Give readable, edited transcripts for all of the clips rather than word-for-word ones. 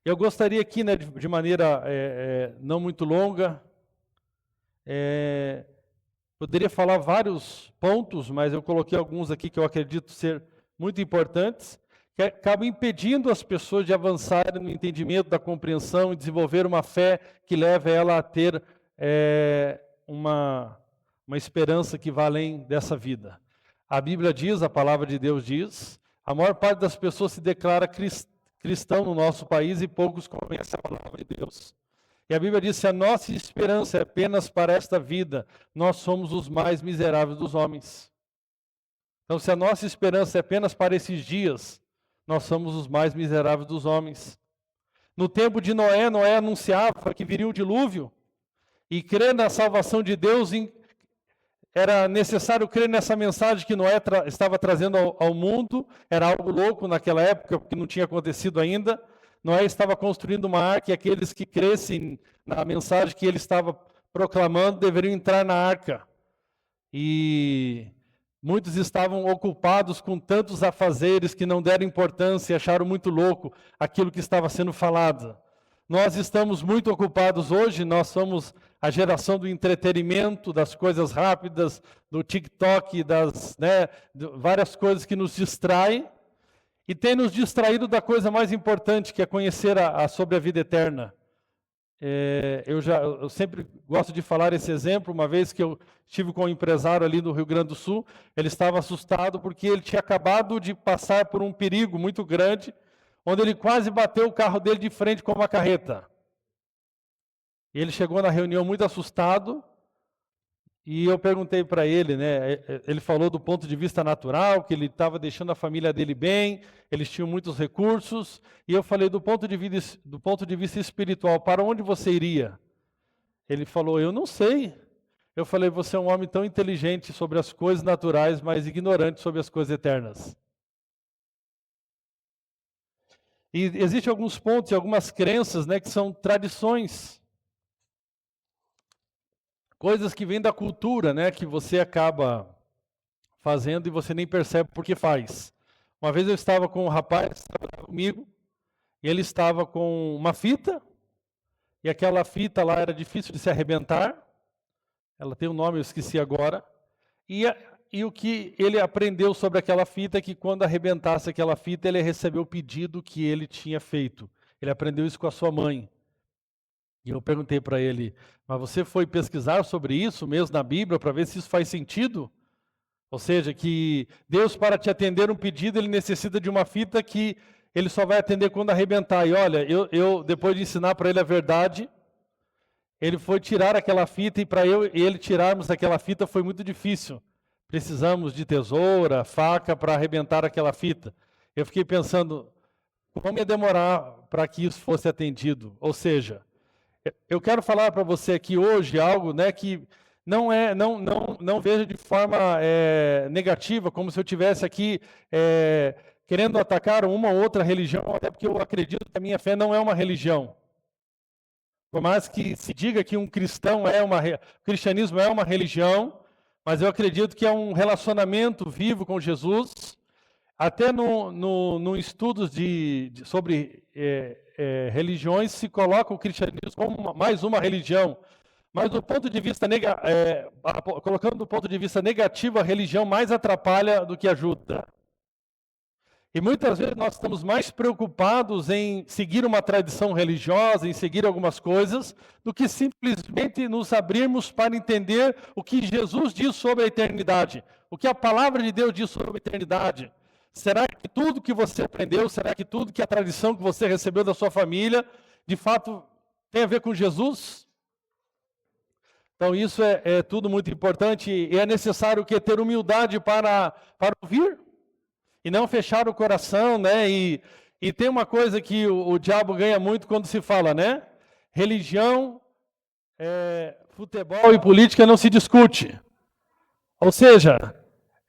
Eu gostaria aqui, né, de maneira não muito longa, poderia falar vários pontos, mas eu coloquei alguns aqui que eu acredito ser muito importantes, que acabam impedindo as pessoas de avançarem no entendimento, da compreensão e desenvolver uma fé que leve ela a ter uma esperança que vai além dessa vida. A Bíblia diz, a palavra de Deus diz, a maior parte das pessoas se declara cristão no nosso país e poucos conhecem a palavra de Deus. E a Bíblia diz, se a nossa esperança é apenas para esta vida, nós somos os mais miseráveis dos homens. Então, se a nossa esperança é apenas para esses dias, nós somos os mais miseráveis dos homens. No tempo de Noé, Noé anunciava que viria o dilúvio, e crer na salvação de Deus, era necessário crer nessa mensagem que Noé estava trazendo ao mundo. Era algo louco naquela época, porque não tinha acontecido ainda. Noé estava construindo uma arca e aqueles que crescem na mensagem que ele estava proclamando deveriam entrar na arca. E muitos estavam ocupados com tantos afazeres que não deram importância e acharam muito louco aquilo que estava sendo falado. Nós estamos muito ocupados hoje, nós somos a geração do entretenimento, das coisas rápidas, do TikTok, várias coisas que nos distraem, e tem nos distraído da coisa mais importante, que é conhecer sobre a vida eterna. Eu sempre gosto de falar esse exemplo. Uma vez que eu estive com um empresário ali no Rio Grande do Sul, ele estava assustado porque ele tinha acabado de passar por um perigo muito grande, onde ele quase bateu o carro dele de frente com uma carreta. E ele chegou na reunião muito assustado, e eu perguntei para ele, né, ele falou do ponto de vista natural, que ele estava deixando a família dele bem, eles tinham muitos recursos, e eu falei do ponto de vista espiritual, para onde você iria? Ele falou, eu não sei. Eu falei, você é um homem tão inteligente sobre as coisas naturais, mas ignorante sobre as coisas eternas. E existem alguns pontos e algumas crenças, né, que são tradições. Coisas que vêm da cultura, né, que você acaba fazendo e você nem percebe por que faz. Uma vez eu estava com um rapaz que estava comigo, e ele estava com uma fita, e aquela fita lá era difícil de se arrebentar. Ela tem um nome, eu esqueci agora. E o que ele aprendeu sobre aquela fita é que quando arrebentasse aquela fita, ele ia receber o pedido que ele tinha feito. Ele aprendeu isso com a sua mãe. E eu perguntei para ele, mas você foi pesquisar sobre isso mesmo na Bíblia para ver se isso faz sentido? Ou seja, que Deus, para te atender um pedido, ele necessita de uma fita que ele só vai atender quando arrebentar. E olha, eu depois de ensinar para ele a verdade, ele foi tirar aquela fita, e para eu e ele tirarmos aquela fita foi muito difícil. Precisamos de tesoura, faca para arrebentar aquela fita. Eu fiquei pensando, como ia demorar para que isso fosse atendido? Ou seja, eu quero falar para você aqui hoje algo, né, que não veja de forma negativa, como se eu estivesse aqui querendo atacar uma ou outra religião, até porque eu acredito que a minha fé não é uma religião. Por mais que se diga que um cristão o cristianismo é uma religião, mas eu acredito que é um relacionamento vivo com Jesus. Até no estudos sobre religiões se coloca o cristianismo como mais uma religião. Mas do ponto de vista colocando do ponto de vista negativo, a religião mais atrapalha do que ajuda. E muitas vezes nós estamos mais preocupados em seguir uma tradição religiosa, em seguir algumas coisas, do que simplesmente nos abrirmos para entender o que Jesus diz sobre a eternidade, o que a palavra de Deus diz sobre a eternidade. Será que tudo que você aprendeu, será que tudo que a tradição que você recebeu da sua família, de fato tem a ver com Jesus? Então isso é tudo muito importante, e é necessário ter humildade para ouvir, e não fechar o coração, né? E tem uma coisa que o diabo ganha muito quando se fala, né? Religião, futebol e política não se discute. Ou seja,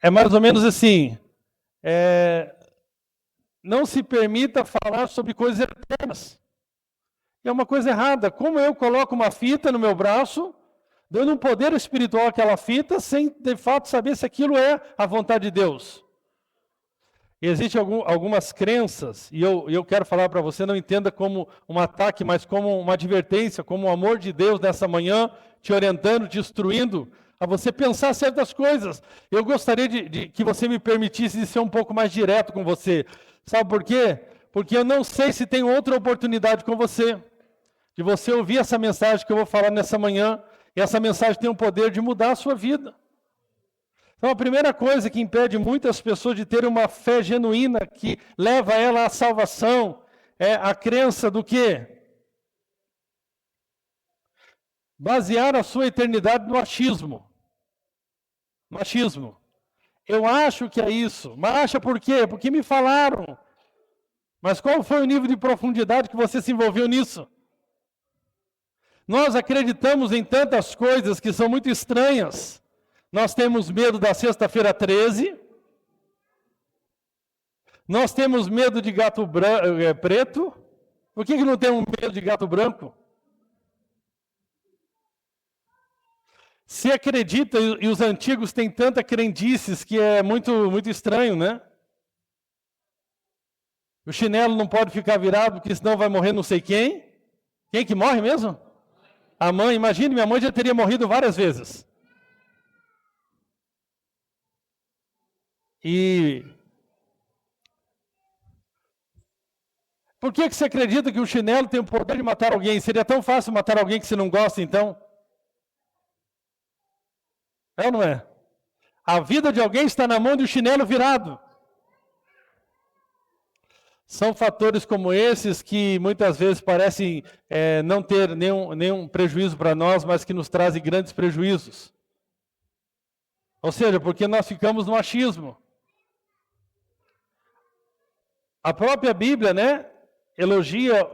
é mais ou menos assim, não se permita falar sobre coisas eternas. É uma coisa errada. Como eu coloco uma fita no meu braço, dando um poder espiritual àquela fita, sem de fato saber se aquilo é a vontade de Deus. Existem algumas crenças, e eu quero falar para você, não entenda como um ataque, mas como uma advertência, como o amor de Deus nessa manhã, te orientando, te instruindo a você pensar certas coisas. Eu gostaria de que você me permitisse de ser um pouco mais direto com você. Sabe por quê? Porque eu não sei se tem outra oportunidade com você, de você ouvir essa mensagem que eu vou falar nessa manhã, e essa mensagem tem o poder de mudar a sua vida. Então, a primeira coisa que impede muitas pessoas de ter uma fé genuína, que leva ela à salvação, é a crença do quê? Basear a sua eternidade no achismo. No achismo. Eu acho que é isso. Mas acha por quê? Porque me falaram. Mas qual foi o nível de profundidade que você se envolveu nisso? Nós acreditamos em tantas coisas que são muito estranhas. Nós temos medo da sexta-feira 13. Nós temos medo de gato preto. Por que não temos medo de gato branco? Se acredita, e os antigos têm tanta crendices que é muito, muito estranho, né? O chinelo não pode ficar virado, porque senão vai morrer não sei quem. Quem que morre mesmo? A mãe. Imagine, minha mãe já teria morrido várias vezes. E por que você acredita que o chinelo tem o poder de matar alguém? Seria tão fácil matar alguém que você não gosta, então? É ou não é? A vida de alguém está na mão de um chinelo virado. São fatores como esses que muitas vezes parecem não ter nenhum prejuízo para nós, mas que nos trazem grandes prejuízos. Ou seja, porque nós ficamos no achismo. A própria Bíblia, né, elogia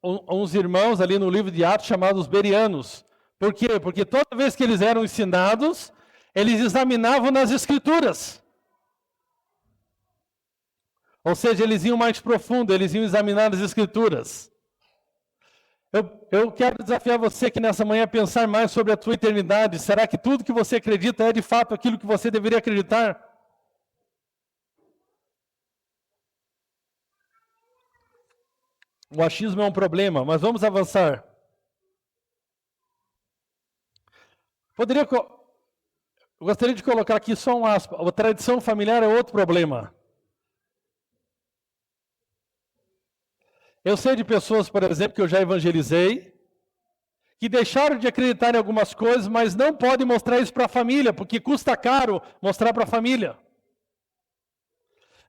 uns irmãos ali no livro de Atos chamados Bereanos. Por quê? Porque toda vez que eles eram ensinados, eles examinavam nas Escrituras. Ou seja, eles iam mais profundo, eles iam examinar as Escrituras. Eu quero desafiar você que nessa manhã a pensar mais sobre a tua eternidade. Será que tudo que você acredita é de fato aquilo que você deveria acreditar? O achismo é um problema, mas vamos avançar. Eu gostaria de colocar aqui só um aspa. A tradição familiar é outro problema. Eu sei de pessoas, por exemplo, que eu já evangelizei, que deixaram de acreditar em algumas coisas, mas não podem mostrar isso para a família, porque custa caro mostrar para a família.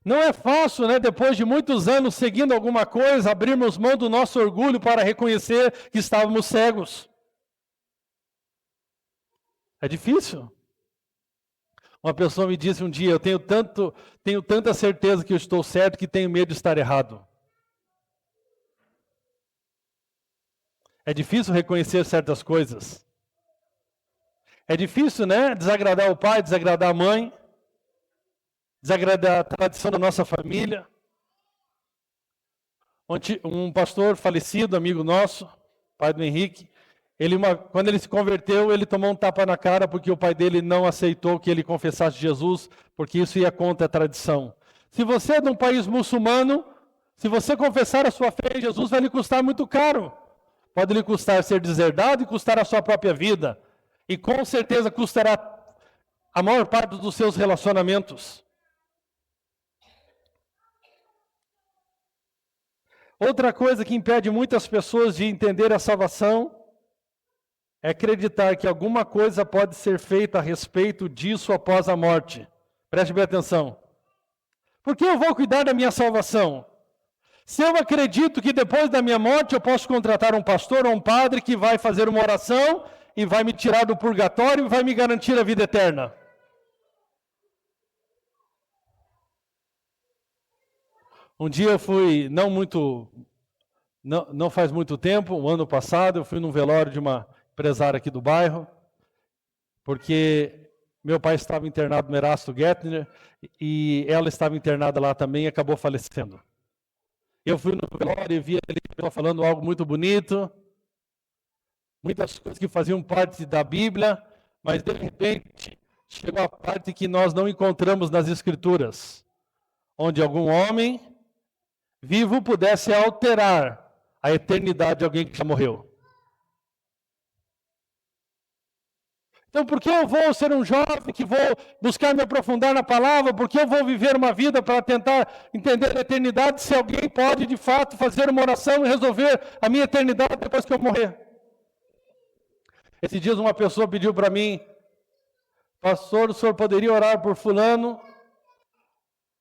Não é fácil, né, depois de muitos anos seguindo alguma coisa, abrirmos mão do nosso orgulho para reconhecer que estávamos cegos. É difícil. Uma pessoa me disse um dia, eu tenho tanta certeza que eu estou certo que tenho medo de estar errado. É difícil reconhecer certas coisas. É difícil, né, desagradar o pai, desagradar a mãe, desagradar a tradição da nossa família. Um pastor falecido, amigo nosso, pai do Henrique, quando ele se converteu, ele tomou um tapa na cara porque o pai dele não aceitou que ele confessasse Jesus, porque isso ia contra a tradição. Se você é de um país muçulmano, se você confessar a sua fé em Jesus, vai lhe custar muito caro. Pode lhe custar ser deserdado e custar a sua própria vida. E com certeza custará a maior parte dos seus relacionamentos. Outra coisa que impede muitas pessoas de entender a salvação é acreditar que alguma coisa pode ser feita a respeito disso após a morte. Preste bem atenção. Por que eu vou cuidar da minha salvação? Se eu acredito que depois da minha morte eu posso contratar um pastor ou um padre que vai fazer uma oração e vai me tirar do purgatório e vai me garantir a vida eterna. Um dia eu fui, não faz muito tempo, um ano passado, eu fui num velório de uma empresária aqui do bairro, porque meu pai estava internado no Erasto Gettner e ela estava internada lá também e acabou falecendo. Eu fui no velório e vi ele falando algo muito bonito, muitas coisas que faziam parte da Bíblia, mas de repente chegou a parte que nós não encontramos nas Escrituras, onde algum homem vivo pudesse alterar a eternidade de alguém que já morreu. Então, por que eu vou ser um jovem que vou buscar me aprofundar na palavra? Por que eu vou viver uma vida para tentar entender a eternidade se alguém pode, de fato, fazer uma oração e resolver a minha eternidade depois que eu morrer? Esses dias uma pessoa pediu para mim, pastor, o senhor poderia orar por fulano?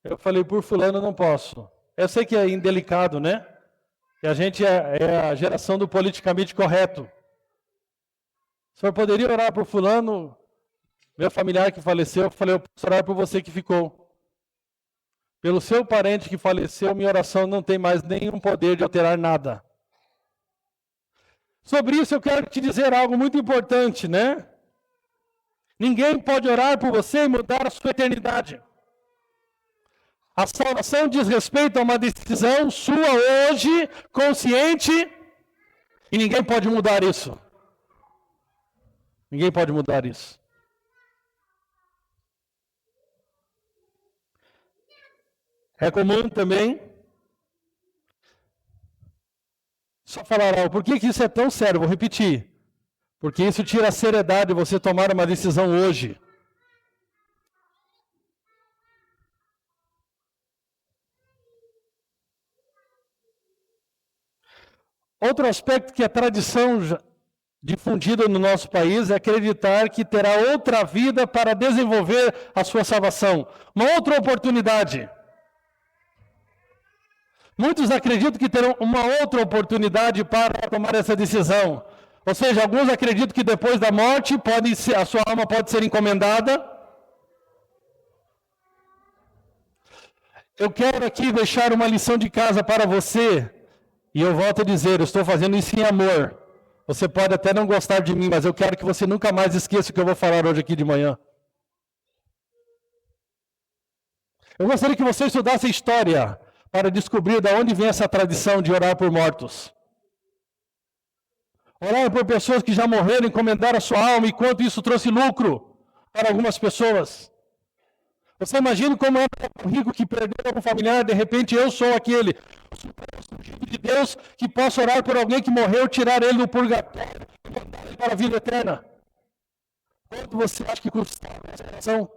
Eu falei, por fulano eu não posso. Eu sei que é indelicado, né? E a gente é a geração do politicamente correto. O senhor poderia orar por fulano, meu familiar que faleceu? Eu falei, eu posso orar por você que ficou. Pelo seu parente que faleceu, minha oração não tem mais nenhum poder de alterar nada. Sobre isso eu quero te dizer algo muito importante, né? Ninguém pode orar por você e mudar a sua eternidade. A salvação diz respeito a uma decisão sua hoje, consciente, e ninguém pode mudar isso. Ninguém pode mudar isso. É comum também, só falar, por que isso é tão sério? Vou repetir. Porque isso tira a seriedade de você tomar uma decisão hoje. Outro aspecto que a tradição difundida no nosso país é acreditar que terá outra vida para desenvolver a sua salvação. Uma outra oportunidade. Muitos acreditam que terão uma outra oportunidade para tomar essa decisão. Ou seja, alguns acreditam que depois da morte a sua alma pode ser encomendada. Eu quero aqui deixar uma lição de casa para você. E eu volto a dizer, eu estou fazendo isso em amor. Você pode até não gostar de mim, mas eu quero que você nunca mais esqueça o que eu vou falar hoje aqui de manhã. Eu gostaria que você estudasse a história para descobrir de onde vem essa tradição de orar por mortos. Orar por pessoas que já morreram, encomendar a sua alma, e quanto isso trouxe lucro para algumas pessoas. Você imagina como é um rico que perdeu um familiar, de repente eu sou aquele de Deus que posso orar por alguém que morreu, tirar ele do purgatório e mandar ele para a vida eterna. Quanto você acha que custava essa oração?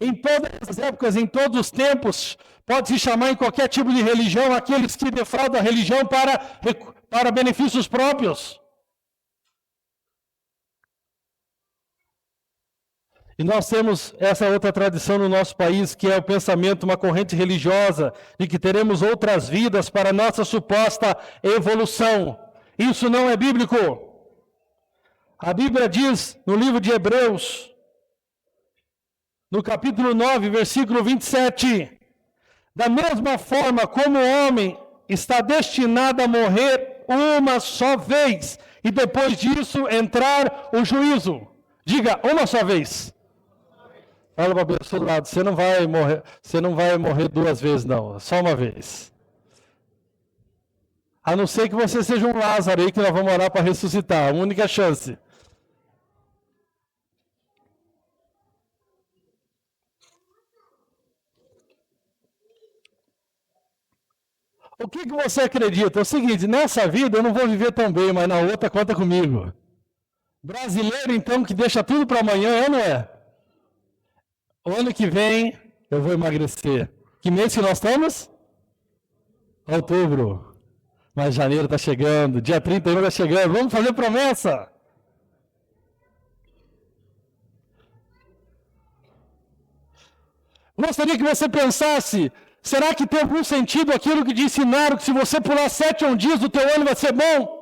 Em todas as épocas, em todos os tempos, pode-se chamar em qualquer tipo de religião aqueles que defraudam a religião para benefícios próprios. E nós temos essa outra tradição no nosso país, que é o pensamento, uma corrente religiosa, de que teremos outras vidas para nossa suposta evolução. Isso não é bíblico. A Bíblia diz, no livro de Hebreus, no capítulo 9, versículo 27, da mesma forma como o homem está destinado a morrer uma só vez, e depois disso entrar o juízo. Diga, uma só vez. Fala para a pessoa do lado, você não vai morrer duas vezes, não, só uma vez. A não ser que você seja um Lázaro aí, que nós vamos orar para ressuscitar, a única chance. O que você acredita? É o seguinte, nessa vida eu não vou viver tão bem, mas na outra conta comigo. Brasileiro, então, que deixa tudo para amanhã, é ou não é? O ano que vem eu vou emagrecer. Que mês que nós estamos? Outubro. Mas janeiro está chegando, dia 31 está chegando. Vamos fazer promessa. Gostaria que você pensasse, será que tem algum sentido aquilo que ensinaram, que se você pular 7 dias do teu ano vai ser bom?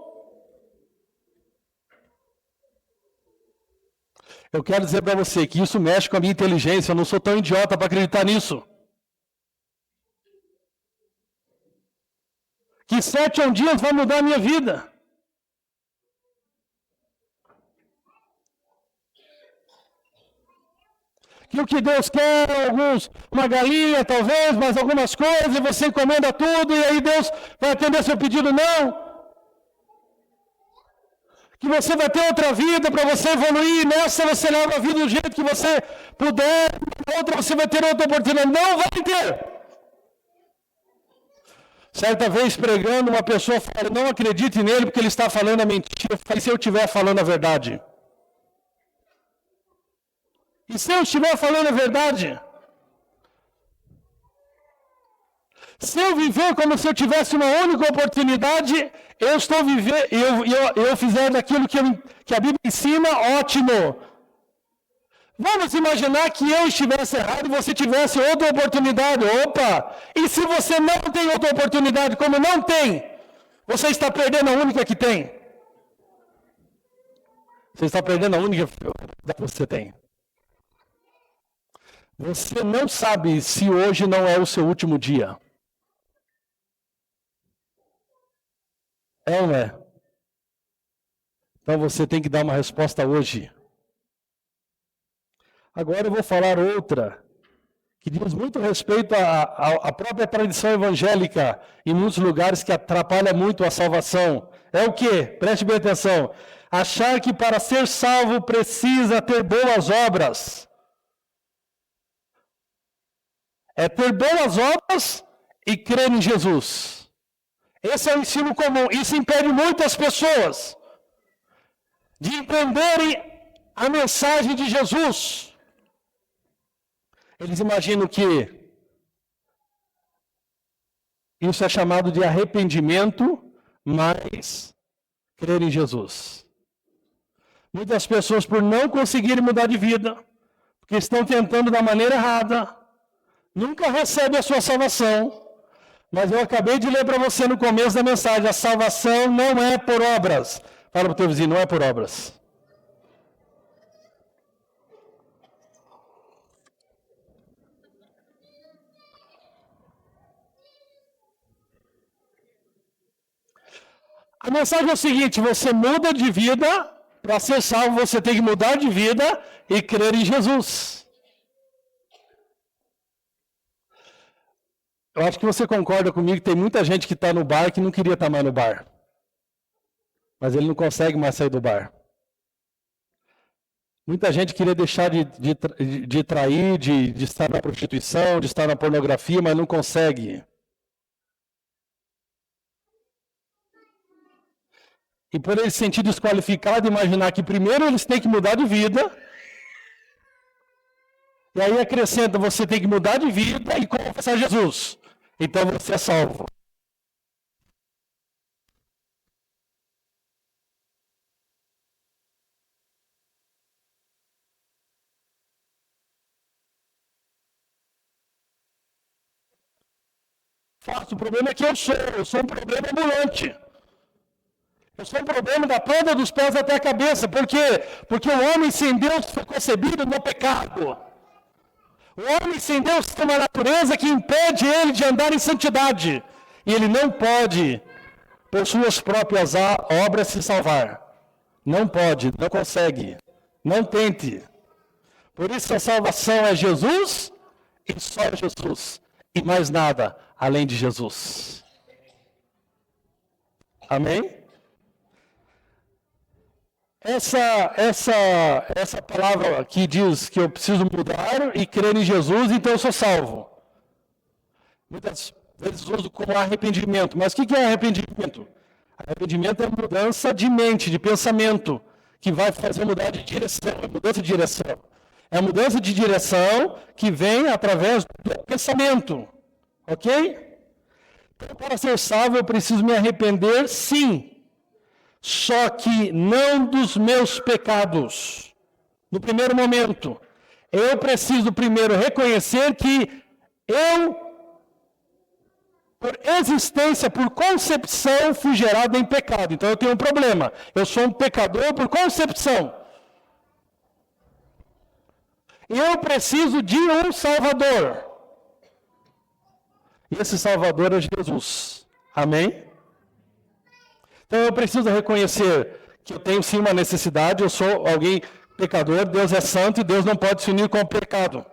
Eu quero dizer para você que isso mexe com a minha inteligência, eu não sou tão idiota para acreditar nisso. Que 7 dias vai mudar a minha vida. Que o que Deus quer, uma galinha talvez, mas algumas coisas, e você encomenda tudo, e aí Deus vai atender seu pedido, não. Que você vai ter outra vida para você evoluir, nessa você leva a vida do jeito que você puder, outra você vai ter outra oportunidade. Não vai ter. Certa vez pregando, uma pessoa fala, não acredite nele porque ele está falando a mentira. Eu falei, se eu estiver falando a verdade? E se eu estiver falando a verdade? Se eu viver como se eu tivesse uma única oportunidade, eu estou vivendo, eu fizer daquilo que a Bíblia ensina, ótimo. Vamos imaginar que eu estivesse errado e você tivesse outra oportunidade. Opa! E se você não tem outra oportunidade, como não tem, você está perdendo a única que tem. Você está perdendo a única que você tem. Você não sabe se hoje não é o seu último dia. É ou não é? Então você tem que dar uma resposta hoje. Agora eu vou falar outra, que diz muito respeito à própria tradição evangélica, em muitos lugares que atrapalha muito a salvação. É o quê? Preste bem atenção. Achar que para ser salvo precisa ter boas obras. É ter boas obras e crer em Jesus. Esse é o ensino comum. Isso impede muitas pessoas de entenderem a mensagem de Jesus. Eles imaginam que isso é chamado de arrependimento, mas crer em Jesus. Muitas pessoas, por não conseguirem mudar de vida, porque estão tentando da maneira errada, nunca recebem a sua salvação. Mas eu acabei de ler para você no começo da mensagem, a salvação não é por obras. Fala para o teu vizinho, não é por obras. A mensagem é o seguinte, você muda de vida, para ser salvo você tem que mudar de vida e crer em Jesus. Eu acho que você concorda comigo que tem muita gente que está no bar que não queria estar mais no bar. Mas ele não consegue mais sair do bar. Muita gente queria deixar de trair, de estar na prostituição, de estar na pornografia, mas não consegue. E por ele se sentir desqualificado, imaginar que primeiro eles têm que mudar de vida. E aí acrescenta, você tem que mudar de vida e confessar Jesus. Então você é salvo. O problema é que eu sou um problema ambulante. Eu sou um problema da ponta dos pés até a cabeça. Por quê? Porque o homem sem Deus foi concebido no pecado. O homem sem Deus tem uma natureza que impede ele de andar em santidade. E ele não pode, por suas próprias obras, se salvar. Não pode, não consegue. Não tente. Por isso a salvação é Jesus e só Jesus. E mais nada além de Jesus. Amém? Essa palavra que diz que eu preciso mudar e crer em Jesus, então eu sou salvo. Muitas vezes uso como arrependimento. Mas o que é arrependimento? Arrependimento é mudança de mente, de pensamento, que vai fazer mudar de direção, é mudança de direção. É a mudança de direção que vem através do pensamento. Ok? Então, para ser salvo, eu preciso me arrepender, sim. Só que não dos meus pecados. No primeiro momento, eu preciso primeiro reconhecer que eu, por existência, por concepção, fui gerado em pecado. Então eu tenho um problema. Eu sou um pecador por concepção. E eu preciso de um Salvador. E esse Salvador é Jesus. Amém? Então eu preciso reconhecer que eu tenho sim uma necessidade, eu sou alguém pecador, Deus é santo e Deus não pode se unir com o pecado.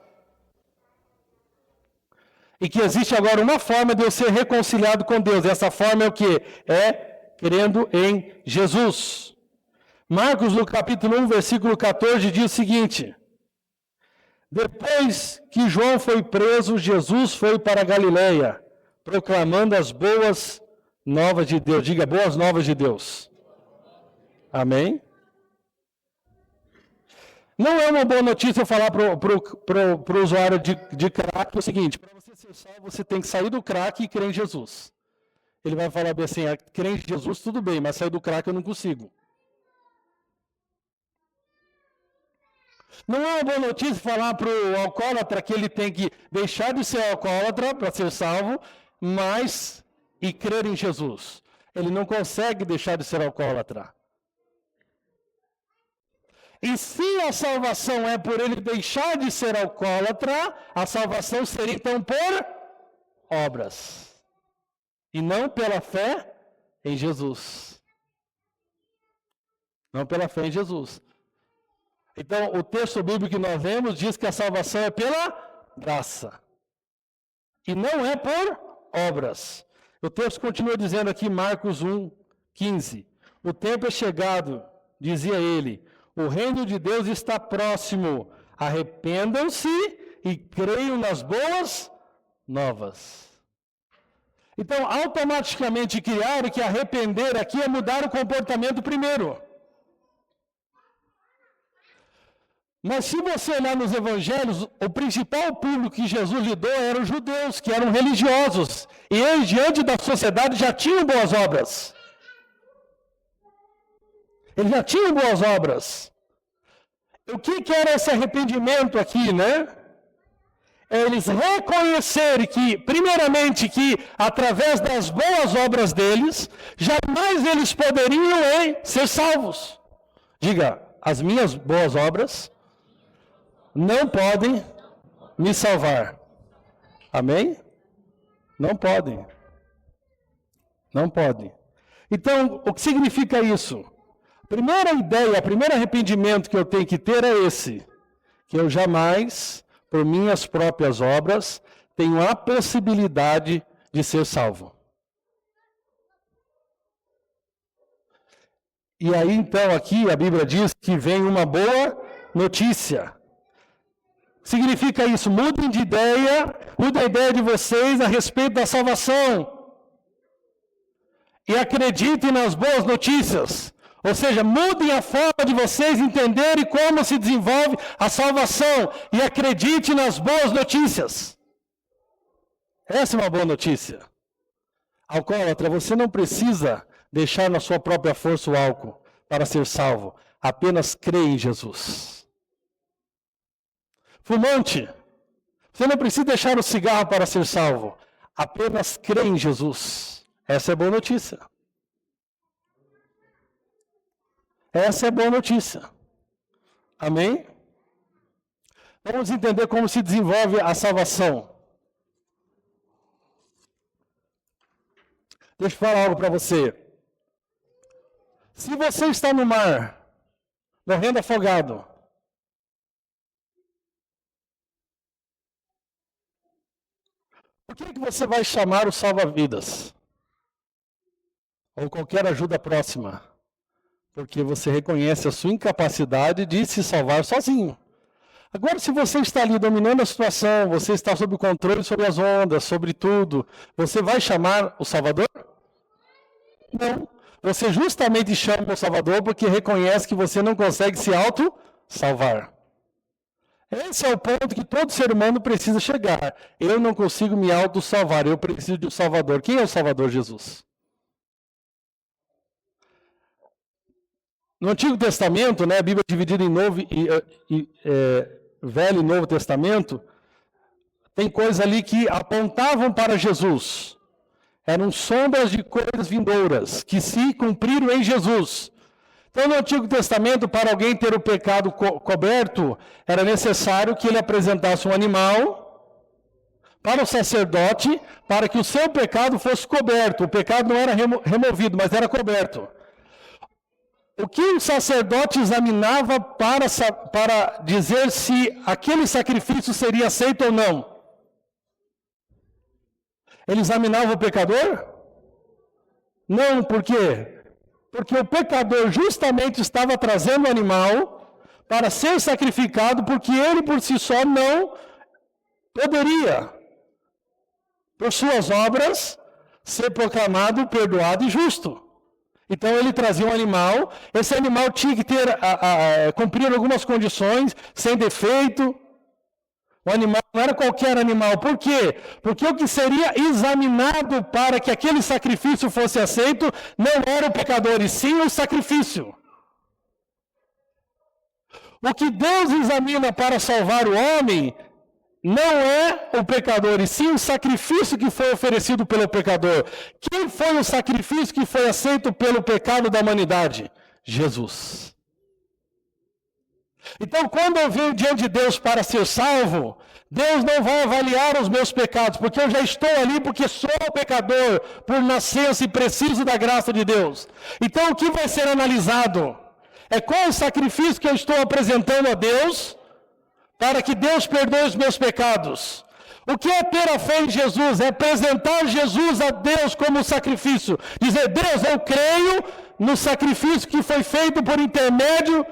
E que existe agora uma forma de eu ser reconciliado com Deus. E essa forma é o quê? É crendo em Jesus. Marcos, no capítulo 1, versículo 14, diz o seguinte: Depois que João foi preso, Jesus foi para a Galileia, proclamando as boas novas de Deus. Diga, boas novas de Deus. Amém? Não é uma boa notícia eu falar para o usuário de crack o seguinte: para você ser salvo, você tem que sair do crack e crer em Jesus. Ele vai falar bem assim: crer em Jesus tudo bem, mas sair do crack eu não consigo. Não é uma boa notícia falar para o alcoólatra que ele tem que deixar de ser alcoólatra para ser salvo, mas e crer em Jesus. Ele não consegue deixar de ser alcoólatra. E se a salvação é por ele deixar de ser alcoólatra, a salvação seria então por obras. E não pela fé em Jesus. Não pela fé em Jesus. Então, o texto bíblico que nós lemos diz que a salvação é pela graça. E não é por obras. O texto continua dizendo aqui, Marcos 1:15. O tempo é chegado, dizia ele, o reino de Deus está próximo. Arrependam-se e creiam nas boas novas. Então, automaticamente criaram que arrepender aqui é mudar o comportamento primeiro. Mas se você olhar nos evangelhos, o principal público que Jesus lidou eram os judeus, que eram religiosos. E eles, diante da sociedade, já tinham boas obras. Eles já tinham boas obras. O que era esse arrependimento aqui, né? Eles reconhecerem que, primeiramente, que através das boas obras deles, jamais eles poderiam ser salvos. Diga, as minhas boas obras não podem me salvar. Amém? Não podem. Não podem. Então, o que significa isso? A primeira ideia, o primeiro arrependimento que eu tenho que ter é esse. Que eu jamais, por minhas próprias obras, tenho a possibilidade de ser salvo. E aí, então, aqui a Bíblia diz que vem uma boa notícia. Significa isso, mudem de ideia, mudem a ideia de vocês a respeito da salvação. E acreditem nas boas notícias. Ou seja, mudem a forma de vocês entenderem como se desenvolve a salvação. E acreditem nas boas notícias. Essa é uma boa notícia. Alcoólatra, você não precisa deixar na sua própria força o álcool para ser salvo. Apenas crê em Jesus. Fumante, você não precisa deixar o cigarro para ser salvo. Apenas crê em Jesus. Essa é boa notícia. Essa é boa notícia. Amém? Vamos entender como se desenvolve a salvação. Deixa eu falar algo para você. Se você está no mar, morrendo afogado, por que você vai chamar o salva-vidas? Ou qualquer ajuda próxima? Porque você reconhece a sua incapacidade de se salvar sozinho. Agora, se você está ali dominando a situação, você está sob o controle sobre as ondas, sobre tudo, você vai chamar o Salvador? Não. Você justamente chama o Salvador porque reconhece que você não consegue se auto-salvar. Esse é o ponto que todo ser humano precisa chegar. Eu não consigo me auto-salvar, eu preciso de um Salvador. Quem é o Salvador? Jesus. No Antigo Testamento, né, a Bíblia é dividida em Velho e Novo Testamento, tem coisas ali que apontavam para Jesus. Eram sombras de coisas vindouras, que se cumpriram em Jesus. Então, no Antigo Testamento, para alguém ter o pecado coberto, era necessário que ele apresentasse um animal para o sacerdote, para que o seu pecado fosse coberto. O pecado não era removido, mas era coberto. O que o sacerdote examinava para dizer se aquele sacrifício seria aceito ou não? Ele examinava o pecador? Não, por quê? Porque o pecador justamente estava trazendo o animal para ser sacrificado, porque ele por si só não poderia, por suas obras, ser proclamado perdoado e justo. Então ele trazia um animal, esse animal tinha que ter, cumprir algumas condições, sem defeito. O animal não era qualquer animal. Por quê? Porque o que seria examinado para que aquele sacrifício fosse aceito não era o pecador, e sim o sacrifício. O que Deus examina para salvar o homem não é o pecador, e sim o sacrifício que foi oferecido pelo pecador. Quem foi o sacrifício que foi aceito pelo pecado da humanidade? Jesus. Então, quando eu venho diante de Deus para ser salvo, Deus não vai avaliar os meus pecados, porque eu já estou ali porque sou pecador por nascença e preciso da graça de Deus. Então, o que vai ser analisado é qual o sacrifício que eu estou apresentando a Deus para que Deus perdoe os meus pecados. O que é ter a fé em Jesus? É apresentar Jesus a Deus como sacrifício. Dizer, Deus, eu creio no sacrifício que foi feito por intermédio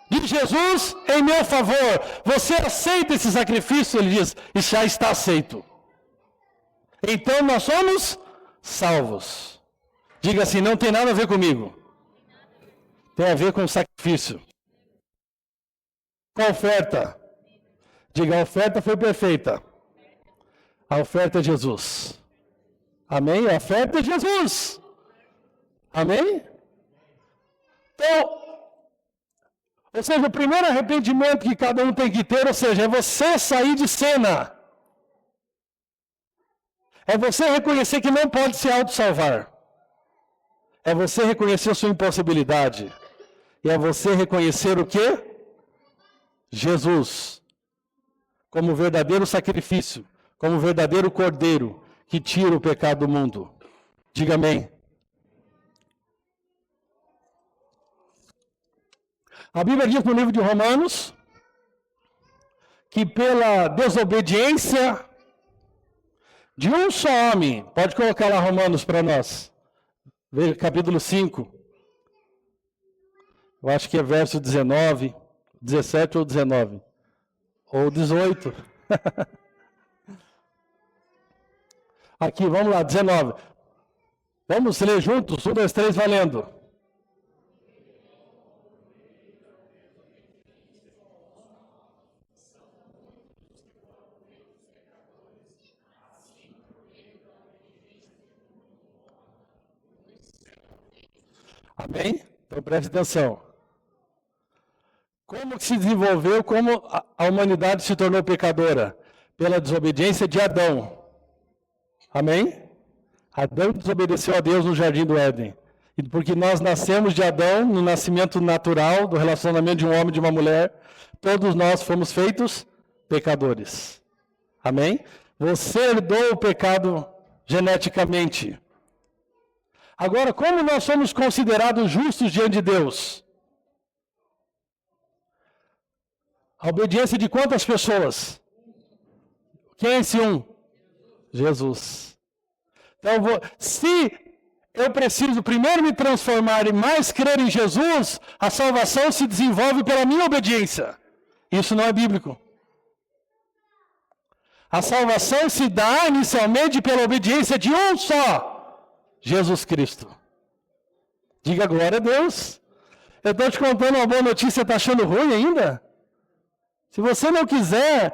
de Jesus em meu favor. Você aceita esse sacrifício? Ele diz, isso já está aceito. Então nós somos salvos. Diga assim, não tem nada a ver comigo. Tem a ver com o sacrifício. Com a oferta. Diga, a oferta foi perfeita. A oferta é Jesus. Amém? A oferta é Jesus. Amém? Então, ou seja, o primeiro arrependimento que cada um tem que ter, ou seja, é você sair de cena. É você reconhecer que não pode se autossalvar. É você reconhecer a sua impossibilidade. E é você reconhecer o quê? Jesus. Como verdadeiro sacrifício. Como verdadeiro cordeiro que tira o pecado do mundo. Diga amém. A Bíblia diz no livro de Romanos que pela desobediência de um só homem, pode colocar lá Romanos para nós, veja capítulo 5, eu acho que é verso 19, 17 ou 19, ou 18. Aqui, vamos lá, 19. Vamos ler juntos, 1, 2, 3, valendo. Amém? Então preste atenção. Como se desenvolveu, como a humanidade se tornou pecadora? Pela desobediência de Adão. Amém? Adão desobedeceu a Deus no jardim do Éden. E porque nós nascemos de Adão, no nascimento natural, do relacionamento de um homem e de uma mulher, todos nós fomos feitos pecadores. Amém? Você herdou o pecado geneticamente. Agora, como nós somos considerados justos diante de Deus? A obediência de quantas pessoas? Quem é esse um? Jesus. Então, se eu preciso primeiro me transformar e mais crer em Jesus, a salvação se desenvolve pela minha obediência. Isso não é bíblico. A salvação se dá inicialmente pela obediência de um só. Jesus Cristo. Diga glória a Deus. Eu estou te contando uma boa notícia, está achando ruim ainda? Se você não quiser,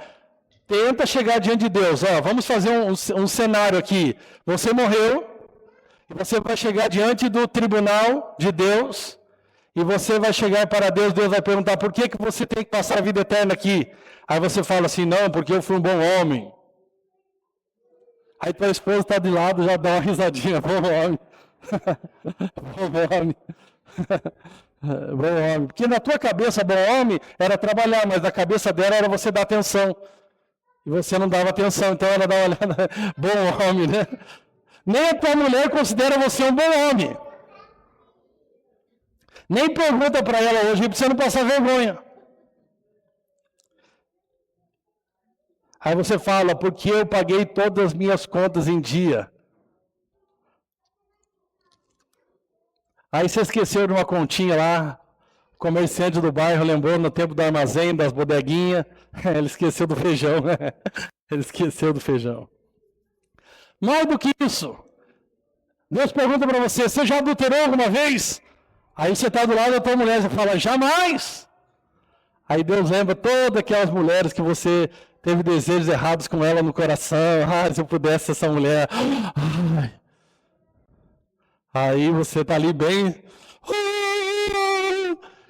tenta chegar diante de Deus. Ó, vamos fazer um cenário aqui. Você morreu, e você vai chegar diante do tribunal de Deus, e você vai chegar para Deus, Deus vai perguntar, por que você tem que passar a vida eterna aqui? Aí você fala assim, não, porque eu fui um bom homem. Aí tua esposa está de lado, já dá uma risadinha. Bom homem. Bom homem. Bom homem. Porque na tua cabeça, bom homem era trabalhar, mas na cabeça dela era você dar atenção. E você não dava atenção, então ela dá uma olhada. Bom homem, né? Nem a tua mulher considera você um bom homem. Nem pergunta para ela hoje, para você não passar vergonha. Aí você fala, porque eu paguei todas as minhas contas em dia. Aí você esqueceu de uma continha lá, comerciante do bairro lembrou no tempo do armazém, das bodeguinhas, ele esqueceu do feijão, né? Ele esqueceu do feijão. Mais do que isso, Deus pergunta para você, você já adulterou alguma vez? Aí você está do lado da tua mulher, você fala, jamais! Aí Deus lembra todas aquelas mulheres que você teve desejos errados com ela no coração. Ah, se eu pudesse essa mulher. Ai. Aí você está ali bem...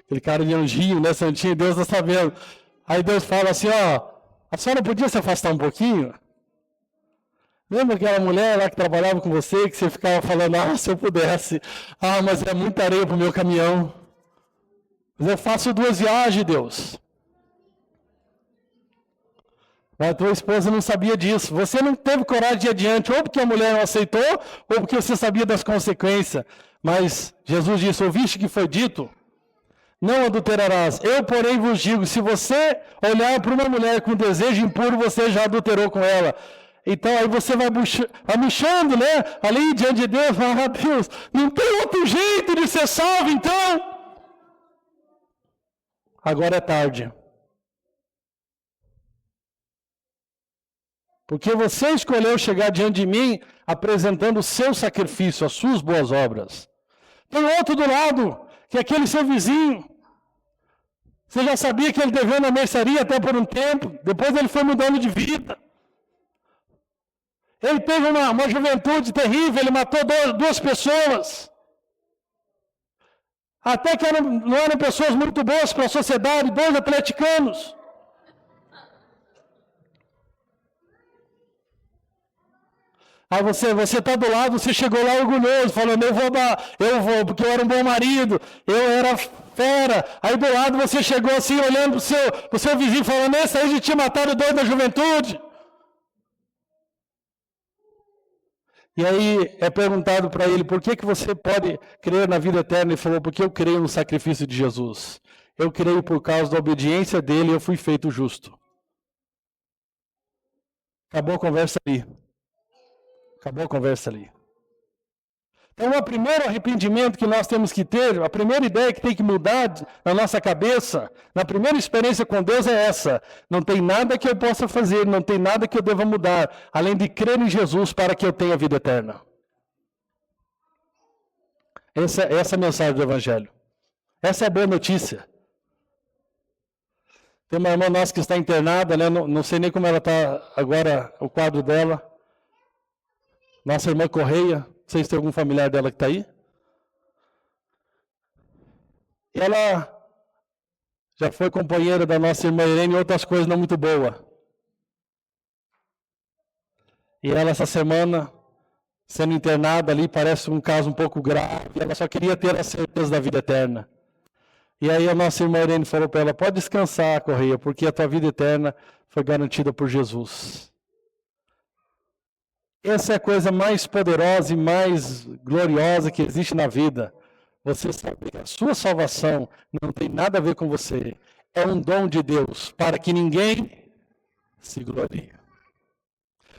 Aquele cara de anjinho, né, santinho, Deus está sabendo. Aí Deus fala assim, ó, a senhora podia se afastar um pouquinho? Lembra aquela mulher lá que trabalhava com você, que você ficava falando, ah, se eu pudesse, ah, mas é muita areia para o meu caminhão. Mas eu faço 2 viagens, Deus. Mas a tua esposa não sabia disso. Você não teve coragem de ir adiante, ou porque a mulher não aceitou, ou porque você sabia das consequências. Mas Jesus disse, ouviste que foi dito? Não adulterarás. Eu, porém, vos digo, se você olhar para uma mulher com desejo impuro, você já adulterou com ela. Então aí você vai murchando, né? Ali diante de Deus, ah, Deus, não tem outro jeito de ser salvo, então. Agora é tarde. Porque você escolheu chegar diante de mim apresentando o seu sacrifício, as suas boas obras. Tem outro do lado, que é aquele seu vizinho. Você já sabia que ele devia na mercearia até por um tempo, depois ele foi mudando de vida. Ele teve uma juventude terrível, ele matou 2 pessoas. Até que não eram pessoas muito boas para a sociedade, 2 atleticanos. Aí você está do lado, você chegou lá orgulhoso, falando, eu vou, porque eu era um bom marido, eu era fera. Aí do lado você chegou assim, olhando para o seu vizinho, falando, esse aí já tinha matado 2 da juventude. E aí é perguntado para ele, por que você pode crer na vida eterna? Ele falou, porque eu creio no sacrifício de Jesus. Eu creio por causa da obediência dele, eu fui feito justo. Acabou a conversa ali. Acabou a conversa ali. Então, o primeiro arrependimento que nós temos que ter, a primeira ideia que tem que mudar na nossa cabeça, na primeira experiência com Deus é essa. Não tem nada que eu possa fazer, não tem nada que eu deva mudar, além de crer em Jesus para que eu tenha vida eterna. Essa é a mensagem do Evangelho. Essa é a boa notícia. Tem uma irmã nossa que está internada, né? Não sei nem como ela está agora, o quadro dela. Nossa irmã Correia, não sei se tem algum familiar dela que está aí. Ela já foi companheira da nossa irmã Irene em outras coisas não muito boas. E ela, essa semana, sendo internada ali, parece um caso um pouco grave. Ela só queria ter a certeza da vida eterna. E aí a nossa irmã Irene falou para ela, pode descansar, Correia, porque a tua vida eterna foi garantida por Jesus. Essa é a coisa mais poderosa e mais gloriosa que existe na vida. Você saber que a sua salvação não tem nada a ver com você. É um dom de Deus para que ninguém se glorie.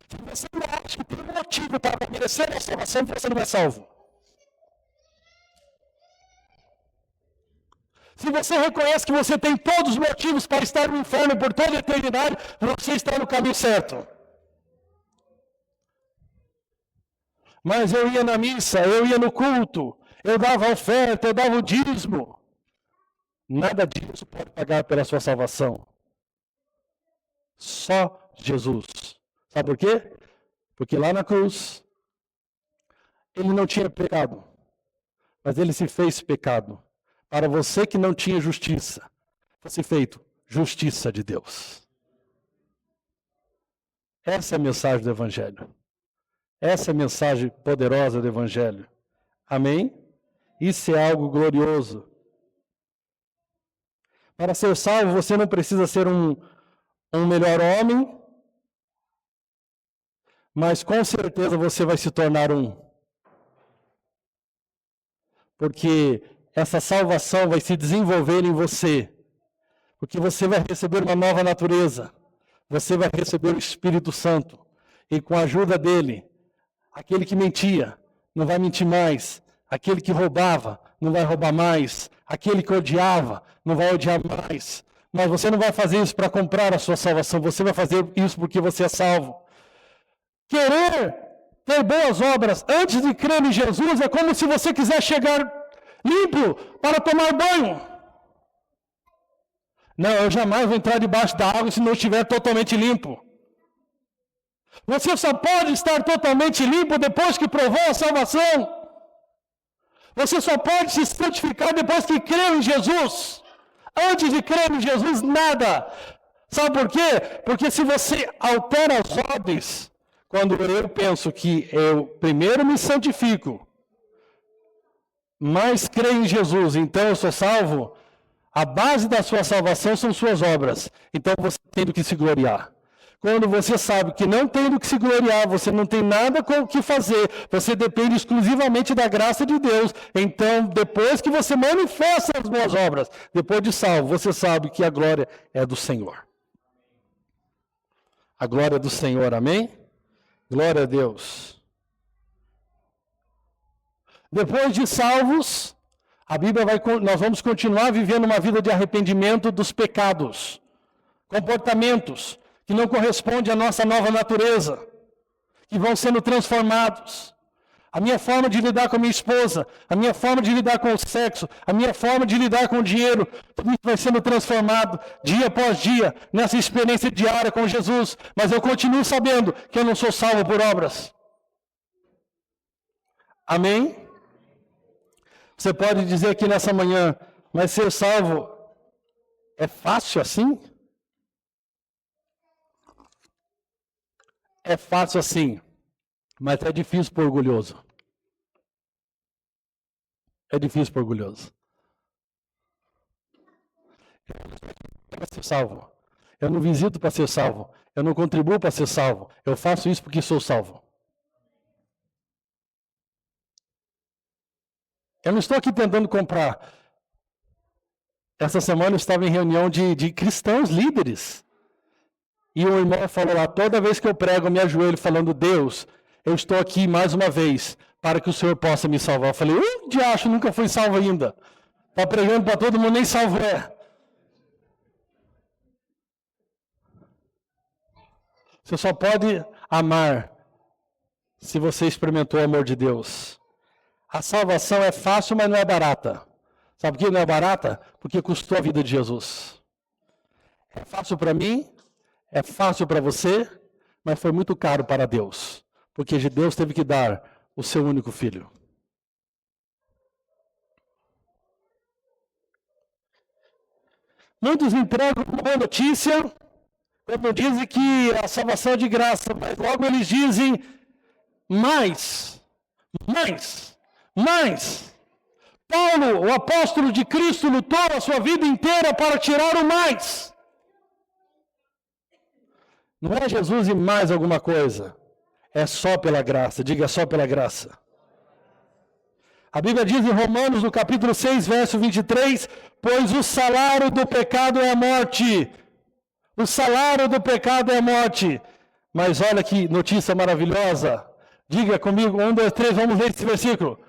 Se você não acha que tem um motivo para merecer a salvação, você não é salvo. Se você reconhece que você tem todos os motivos para estar no inferno por toda a eternidade, você está no caminho certo. Mas eu ia na missa, eu ia no culto, eu dava oferta, eu dava o dízimo. Nada disso pode pagar pela sua salvação. Só Jesus. Sabe por quê? Porque lá na cruz, ele não tinha pecado, mas ele se fez pecado. Para você que não tinha justiça, fosse feito justiça de Deus. Essa é a mensagem do Evangelho. Essa é a mensagem poderosa do Evangelho. Amém? Isso é algo glorioso. Para ser salvo, você não precisa ser um melhor homem, mas com certeza você vai se tornar um. Porque essa salvação vai se desenvolver em você. Porque você vai receber uma nova natureza. Você vai receber o Espírito Santo. E com a ajuda dele, aquele que mentia não vai mentir mais. Aquele que roubava não vai roubar mais. Aquele que odiava não vai odiar mais. Mas você não vai fazer isso para comprar a sua salvação. Você vai fazer isso porque você é salvo. Querer ter boas obras antes de crer em Jesus é como se você quiser chegar limpo para tomar banho. Não, eu jamais vou entrar debaixo da água se não estiver totalmente limpo. Você só pode estar totalmente limpo depois que provou a salvação. Você só pode se santificar depois que creu em Jesus. Antes de crer em Jesus, nada. Sabe por quê? Porque se você altera as ordens, quando eu penso que eu primeiro me santifico, mas creio em Jesus, então eu sou salvo, a base da sua salvação são suas obras. Então você tem do que se gloriar. Quando você sabe que não tem do que se gloriar, você não tem nada com o que fazer, você depende exclusivamente da graça de Deus. Então, depois que você manifesta as boas obras, depois de salvo, você sabe que a glória é do Senhor. A glória é do Senhor, amém? Glória a Deus. Depois de salvos, a Bíblia nós vamos continuar vivendo uma vida de arrependimento dos pecados, comportamentos que não correspondem à nossa nova natureza, que vão sendo transformados. A minha forma de lidar com a minha esposa, a minha forma de lidar com o sexo, a minha forma de lidar com o dinheiro, tudo isso vai sendo transformado dia após dia, nessa experiência diária com Jesus. Mas eu continuo sabendo que eu não sou salvo por obras. Amém? Você pode dizer aqui nessa manhã, mas ser salvo é fácil assim? É fácil assim, mas é difícil para orgulhoso. É difícil para orgulhoso. Para ser salvo. Eu não visito para ser salvo. Eu não contribuo para ser salvo. Eu faço isso porque sou salvo. Eu não estou aqui tentando comprar. Essa semana eu estava em reunião de cristãos líderes. E o irmão falou lá, toda vez que eu prego, eu me ajoelho falando, Deus, eu estou aqui mais uma vez, para que o Senhor possa me salvar. Eu falei, diacho, nunca fui salvo ainda. Está pregando para todo mundo, nem salvo é. Você só pode amar se você experimentou o amor de Deus. A salvação é fácil, mas não é barata. Sabe por que não é barata? Porque custou a vida de Jesus. É fácil para mim, é fácil para você, mas foi muito caro para Deus. Porque Deus teve que dar o seu único filho. Muitos empregam uma boa notícia, quando dizem que a salvação é de graça, mas logo eles dizem mais. Paulo, o apóstolo de Cristo, lutou a sua vida inteira para tirar o mais. Não é Jesus e mais alguma coisa. É só pela graça. Diga, só pela graça. A Bíblia diz em Romanos, no capítulo 6, verso 23, pois o salário do pecado é a morte. O salário do pecado é a morte. Mas olha que notícia maravilhosa. Diga comigo, 1, 2, 3, vamos ler esse versículo.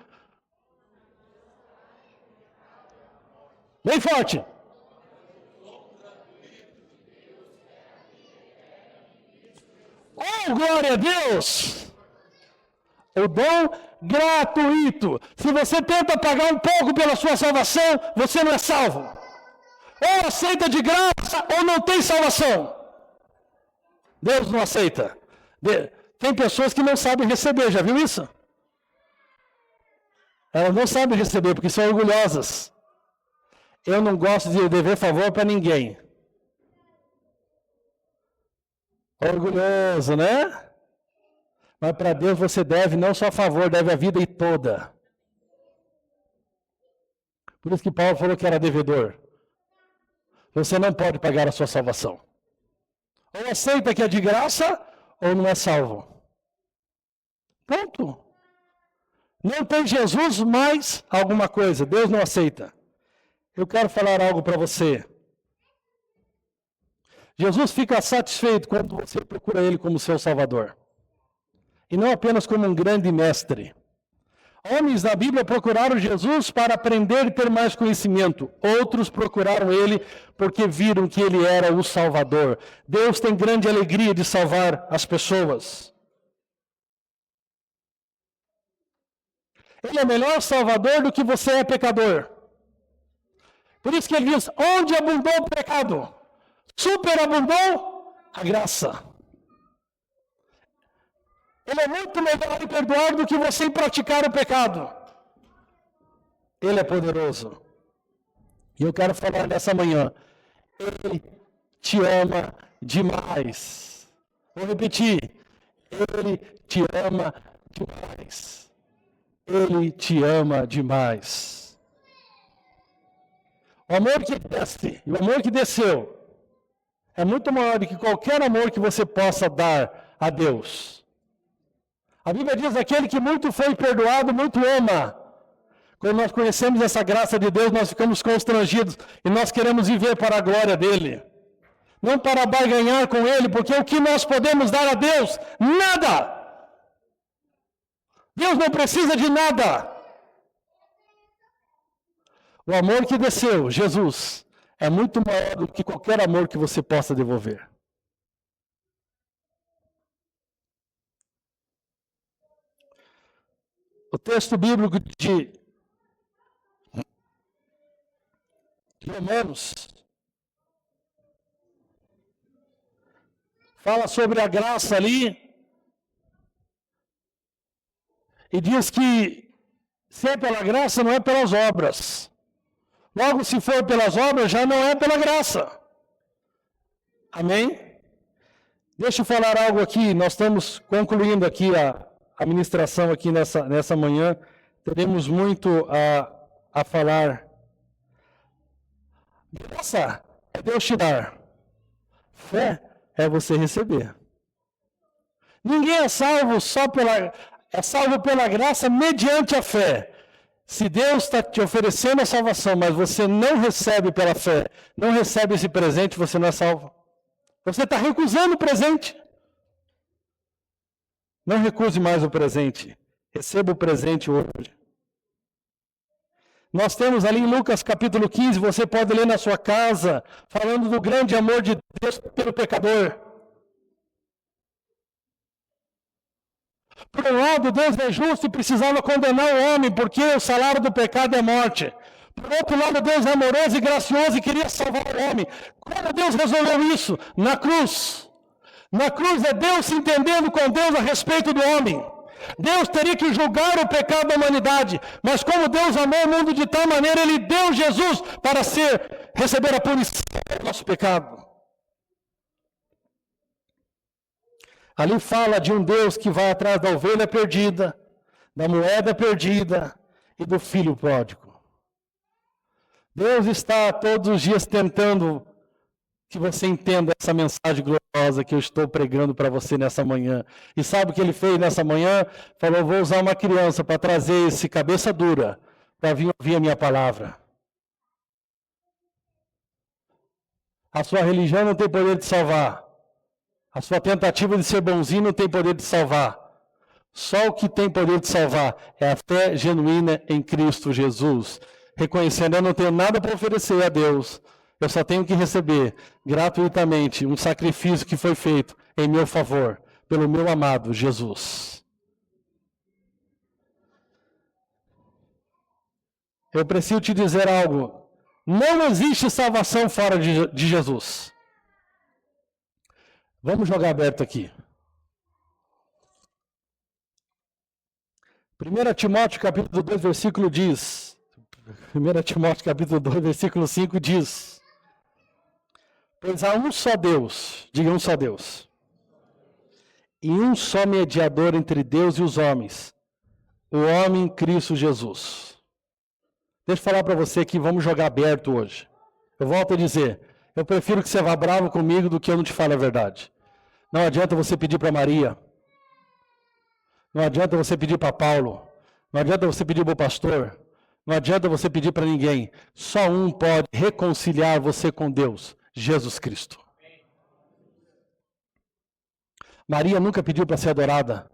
Bem forte. Oh, glória a Deus! O dom gratuito. Se você tenta pagar um pouco pela sua salvação, você não é salvo. Ou aceita de graça, ou não tem salvação. Deus não aceita. Tem pessoas que não sabem receber, já viu isso? Elas não sabem receber porque são orgulhosas. Eu não gosto de dever favor para ninguém. Orgulhoso, né? Mas para Deus você deve não só favor, deve a vida e toda. Por isso que Paulo falou que era devedor. Você não pode pagar a sua salvação. Ou aceita que é de graça, ou não é salvo. Ponto. Não tem Jesus mais alguma coisa. Deus não aceita. Eu quero falar algo para você. Jesus fica satisfeito quando você procura Ele como seu Salvador. E não apenas como um grande mestre. Homens da Bíblia procuraram Jesus para aprender e ter mais conhecimento. Outros procuraram ele porque viram que ele era o Salvador. Deus tem grande alegria de salvar as pessoas. Ele é melhor Salvador do que você é pecador. Por isso que ele diz, onde abundou o pecado, superabundou a graça. Ele é muito melhor em perdoar do que você em praticar o pecado. Ele é poderoso. E eu quero falar nessa manhã, ele te ama demais. Vou repetir, ele te ama demais. Ele te ama demais. O amor que desce, o amor que desceu, é muito maior do que qualquer amor que você possa dar a Deus. A Bíblia diz, aquele que muito foi perdoado, muito ama. Quando nós conhecemos essa graça de Deus, nós ficamos constrangidos e nós queremos viver para a glória dEle. Não para barganhar com Ele, porque o que nós podemos dar a Deus? Nada! Deus não precisa de nada. O amor que desceu, Jesus, é muito maior do que qualquer amor que você possa devolver. O texto bíblico de Romanos fala sobre a graça ali e diz que se é pela graça, não é pelas obras. Logo, se for pelas obras, já não é pela graça. Amém? Deixa eu falar algo aqui, nós estamos concluindo aqui a ministração aqui nessa manhã, teremos muito a falar. Graça é Deus te dar, fé é você receber. Ninguém é salvo é salvo pela graça mediante a fé. Se Deus está te oferecendo a salvação, mas você não recebe pela fé, não recebe esse presente, você não é salvo. Você está recusando o presente. Não recuse mais o presente. Receba o presente hoje. Nós temos ali em Lucas capítulo 15, você pode ler na sua casa, falando do grande amor de Deus pelo pecador. Por um lado, Deus é justo e precisava condenar o homem, porque o salário do pecado é morte. Por outro lado, Deus é amoroso e gracioso e queria salvar o homem. Como Deus resolveu isso? Na cruz. Na cruz é Deus se entendendo com Deus a respeito do homem. Deus teria que julgar o pecado da humanidade, mas como Deus amou o mundo de tal maneira, Ele deu Jesus para receber a punição do nosso pecado. Ali fala de um Deus que vai atrás da ovelha perdida, da moeda perdida e do filho pródigo. Deus está todos os dias tentando que você entenda essa mensagem gloriosa que eu estou pregando para você nessa manhã. E sabe o que ele fez nessa manhã? Falou, vou usar uma criança para trazer esse cabeça dura, para vir ouvir a minha palavra. A sua religião não tem poder de salvar. A sua tentativa de ser bonzinho não tem poder de salvar. Só o que tem poder de salvar é a fé genuína em Cristo Jesus. Reconhecendo, eu não tenho nada para oferecer a Deus. Eu só tenho que receber gratuitamente um sacrifício que foi feito em meu favor, pelo meu amado Jesus. Eu preciso te dizer algo. Não existe salvação fora de Jesus. Vamos jogar aberto aqui. 1 Timóteo capítulo 2, versículo diz. 1 Timóteo capítulo 2, versículo 5 diz. Pois há um só Deus, diga um só Deus, e um só mediador entre Deus e os homens, o homem Cristo Jesus. Deixa eu falar para você que vamos jogar aberto hoje. Eu volto a dizer, eu prefiro que você vá bravo comigo do que eu não te fale a verdade. Não adianta você pedir para Maria, não adianta você pedir para Paulo, não adianta você pedir para o pastor, não adianta você pedir para ninguém. Só um pode reconciliar você com Deus. Jesus Cristo. Maria nunca pediu para ser adorada.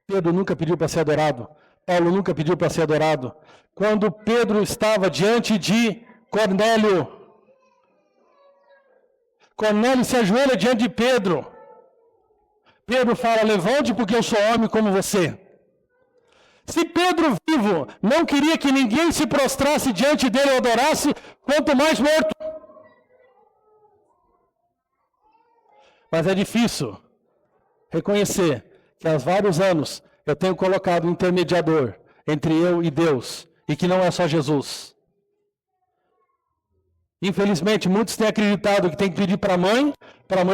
Pedro nunca pediu para ser adorado. Paulo nunca pediu para ser adorado. Quando Pedro estava diante de Cornélio, Cornélio se ajoelha diante de Pedro. Pedro fala, levante porque eu sou homem como você. Se Pedro vivo não queria que ninguém se prostrasse diante dele ou adorasse, quanto mais morto. Mas é difícil reconhecer que há vários anos eu tenho colocado um intermediador entre eu e Deus, e que não é só Jesus. Infelizmente, muitos têm acreditado que tem que pedir para a mãe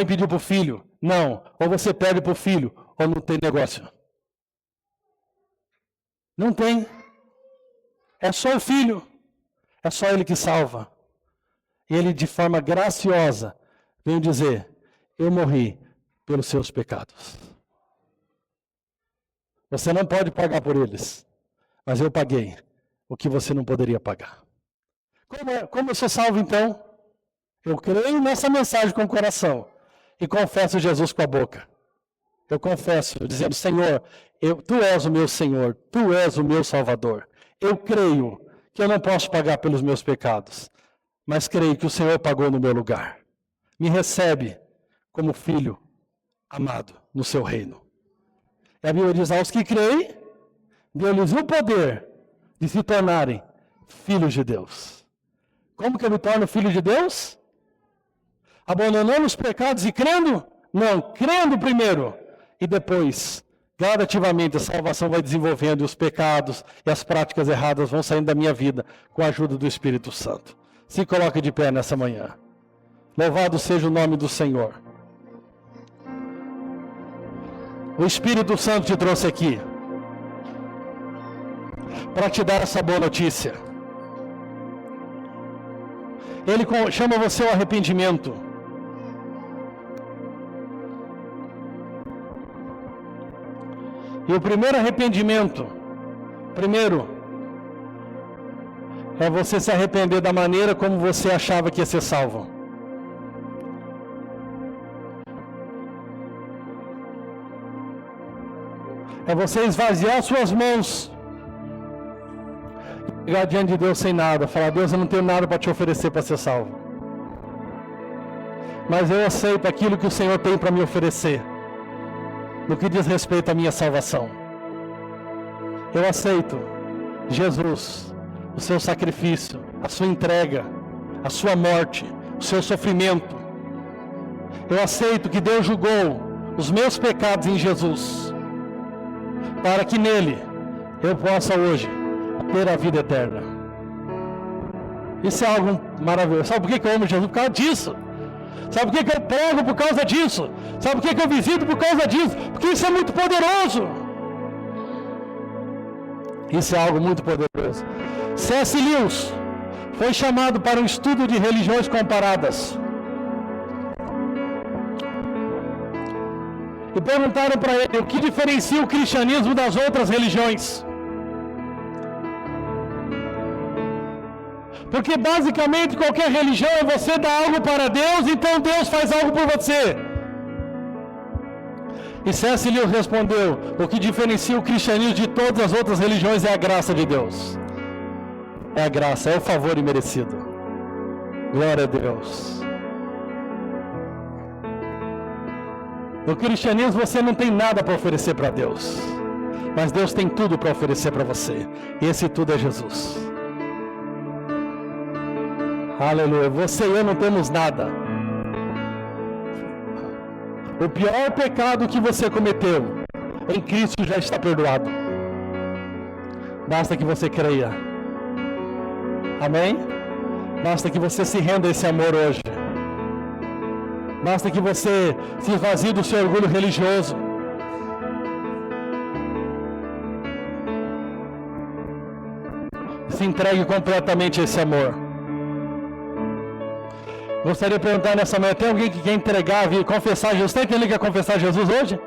pedir para o filho. Não, ou você pede para o filho, ou não tem negócio. Não tem. É só o filho. É só ele que salva. E ele, de forma graciosa, vem dizer, eu morri pelos seus pecados. Você não pode pagar por eles, mas eu paguei o que você não poderia pagar. Como eu sou salvo então? Eu creio nessa mensagem com o coração e confesso Jesus com a boca. Eu confesso, dizendo, Senhor, Tu és o meu Senhor, Tu és o meu Salvador. Eu creio que eu não posso pagar pelos meus pecados, mas creio que o Senhor pagou no meu lugar. Me recebe como filho amado no seu reino. E a Bíblia diz, aos que creem, deu-lhes o poder de se tornarem filhos de Deus. Como que eu me torno filho de Deus? Abandonando os pecados e crendo? Não, crendo primeiro. E depois, gradativamente, a salvação vai desenvolvendo e os pecados e as práticas erradas vão saindo da minha vida com a ajuda do Espírito Santo. Se coloque de pé nessa manhã. Louvado seja o nome do Senhor. O Espírito Santo te trouxe aqui para te dar essa boa notícia. Ele chama você ao arrependimento. E o primeiro arrependimento, é você se arrepender da maneira como você achava que ia ser salvo. É você esvaziar suas mãos, chegar diante de Deus sem nada, falar, Deus, eu não tenho nada para te oferecer para ser salvo. Mas eu aceito aquilo que o Senhor tem para me oferecer, no que diz respeito à minha salvação. Eu aceito, Jesus, o seu sacrifício, a sua entrega, a sua morte, o seu sofrimento. Eu aceito que Deus julgou os meus pecados em Jesus, para que nele eu possa hoje ter a vida eterna. Isso é algo maravilhoso. Sabe por que eu amo Jesus? Por causa disso. Sabe por que eu prego por causa disso? Sabe por que eu visito por causa disso? Porque isso é muito poderoso. Isso é algo muito poderoso. C.S. Lewis foi chamado para um estudo de religiões comparadas. E perguntaram para ele o que diferencia o cristianismo das outras religiões. Porque basicamente qualquer religião é você dar algo para Deus, então Deus faz algo por você. E C.S. Lewis respondeu, o que diferencia o cristianismo de todas as outras religiões é a graça de Deus. É a graça, é o favor imerecido. Glória a Deus. No cristianismo você não tem nada para oferecer para Deus, mas Deus tem tudo para oferecer para você. E esse tudo é Jesus. Aleluia. Você e eu não temos nada. O pior pecado que você cometeu, em Cristo já está perdoado. Basta que você creia. Amém? Basta que você se renda a esse amor hoje. Basta que você se esvazie do seu orgulho religioso. Se entregue completamente a esse amor. Gostaria de perguntar nessa manhã, tem alguém que quer entregar, confessar Jesus? Tem alguém que quer confessar Jesus hoje?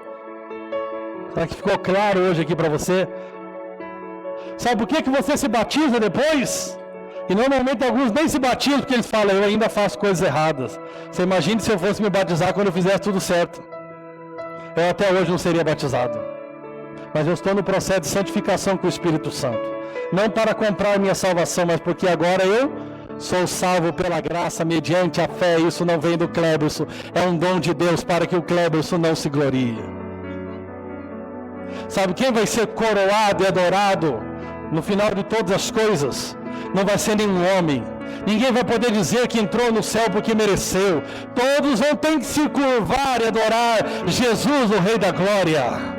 Será que ficou claro hoje aqui para você? Sabe por que você se batiza depois? E normalmente alguns nem se batizam porque eles falam, eu ainda faço coisas erradas. Você imagina se eu fosse me batizar quando eu fizesse tudo certo. Eu até hoje não seria batizado. Mas eu estou no processo de santificação com o Espírito Santo. Não para comprar minha salvação, mas porque agora eu sou salvo pela graça, mediante a fé. Isso não vem do Cleberson, é um dom de Deus para que o Cleberson não se glorie. Sabe quem vai ser coroado e adorado no final de todas as coisas? Não vai ser nenhum homem. Ninguém vai poder dizer que entrou no céu porque mereceu. Todos vão ter que se curvar e adorar Jesus, o Rei da Glória.